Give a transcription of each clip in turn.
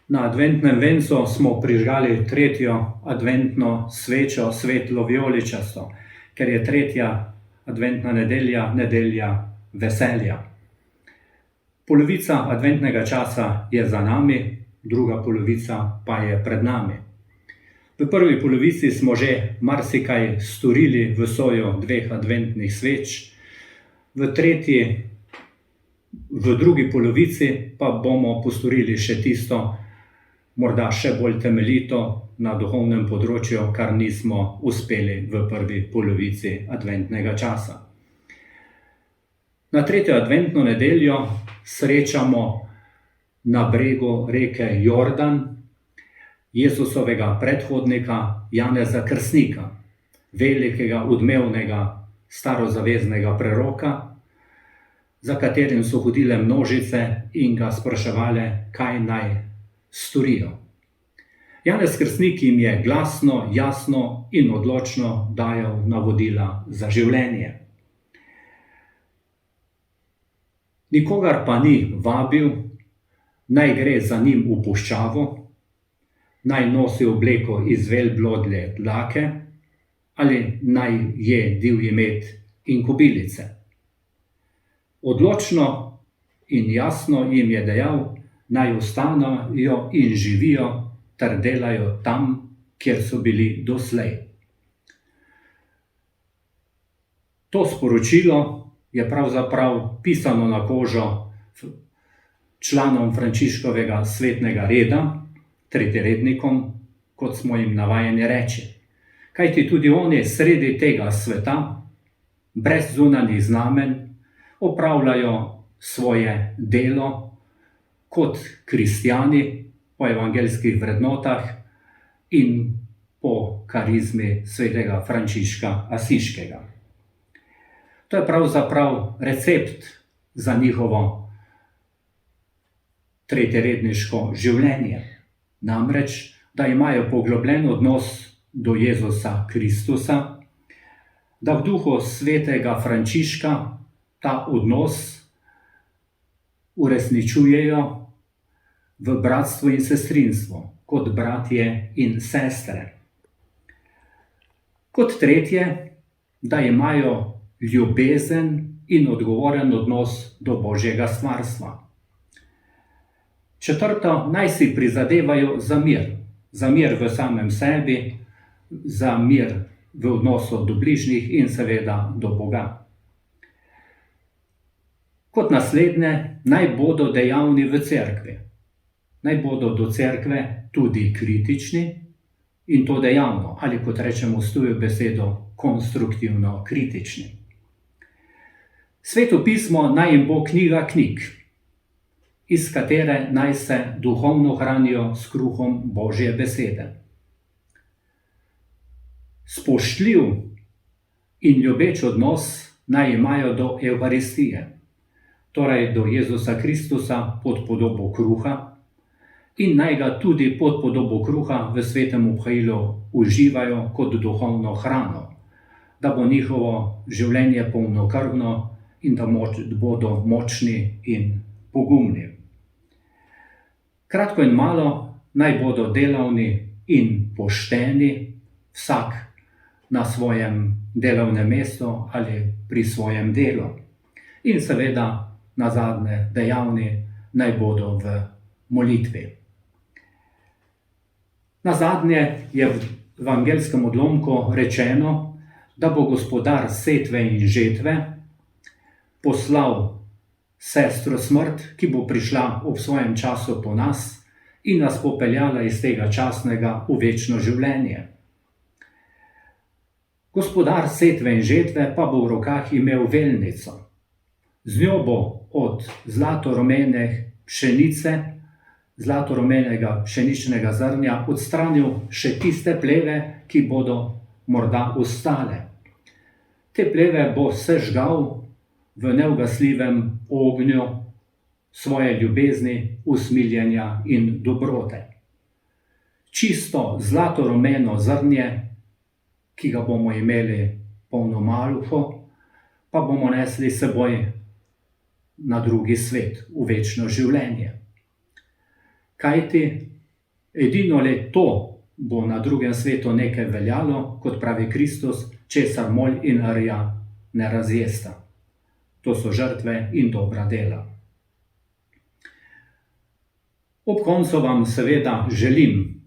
Na adventnem vencu smo prižgali tretjo adventno svečo, svetlo vijoličasto, ker je tretja adventna nedelja, nedelja veselja. Polovica adventnega časa je za nami, druga polovica pa je pred nami. V prvi polovici smo že marsikaj storili v soju dveh adventnih sveč, v drugi polovici pa bomo postorili še tisto, morda še bolj temeljito na duhovnem področju, kar nismo uspeli v prvi polovici adventnega časa. Na tretjo adventno nedeljo srečamo na bregu reke Jordan Jezusovega predhodnika Janeza Krstnika, velikega, odmevnega, starozaveznega preroka, za katerim so hodile množice in ga spraševale, kaj naj storijo. Janez Krstnik jim je glasno, jasno in odločno dajal navodila za življenje. Nikogar pa ni vabil, naj gre za njim v puščavo, naj nosi obleko iz velblodle dlake ali naj je divji med in kobilice. Odločno in jasno jim je dejal, naj ostanejo in živijo ter delajo tam, kjer so bili doslej. To sporočilo je pravzaprav pisano na kožo članom Frančiškovega svetnega reda, tretjerednikom, kot smo jim navajeni reči. Kajti tudi oni sredi tega sveta, brez zunanjih znamen, opravljajo svoje delo kot kristjani po evangeljskih vrednotah in po karizmi svetega Frančiška Asiškega. To je pravzaprav recept za njihovo tretjeredniško življenje. Namreč, da imajo poglobljen odnos do Jezusa Kristusa, da v duhu svetega Frančiška ta odnos uresničujejo v bratstvu in sestrinstvu, kot bratje in sestre. Kot tretje, da imajo ljubezen in odgovoren odnos do Božjega stvarstva. Četrto, naj si prizadevajo za mir v samem sebi, za mir v odnosu do bližnjih in seveda do Boga. Kot naslednje, naj bodo dejavni v cerkvi. Naj bodo do cerkve tudi kritični in to dejavno, ali kot rečemo s tujo besedo, konstruktivno kritični. Sveto pismo naj jim bo knjiga knjig, iz katere naj se duhovno hranijo s kruhom Božje besede. Spoštljiv in ljubeč odnos naj imajo do Evharistije, torej do Jezusa Kristusa pod podobo kruha, in naj ga tudi pod podobo kruha v svetem obhajilu uživajo kot duhovno hrano, da bo njihovo življenje polnokrvno in da bodo močni in pogumni. Kratko in malo, naj bodo delavni in pošteni, vsak na svojem delovnem mestu ali pri svojem delu. In seveda nazadnje dejavni naj bodo v molitvi. Nazadnje je v evangelskem odlomku rečeno, da bo gospodar setve in žetve poslal sestro smrt, ki bo prišla ob svojem času po nas in nas popeljala iz tega časnega v večno življenje. Gospodar setve in žetve pa bo v rokah imel velnico. Z njo bo od zlatorumene pšenice, zlatorumenega pšeničnega zrnja odstranil še tiste pleve, ki bodo morda ostale. Te pleve bo sežgal v neugasljivem ognju svoje ljubezni, usmiljenja in dobrote. Čisto zlatorumeno zrnje, ki ga bomo imeli polno malho, pa bomo nesli seboj na drugi svet, v večno življenje. Kajti Edino le to bo na drugem svetu nekaj veljalo, kot pravi Kristus, česar molj in rja ne razjesta. To so žrtve in dobra dela. Ob koncu vam seveda želim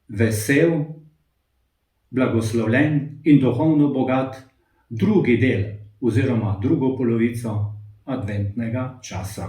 vesel, blagoslovljen in duhovno bogat drugi del oziroma drugo polovico adventnega časa.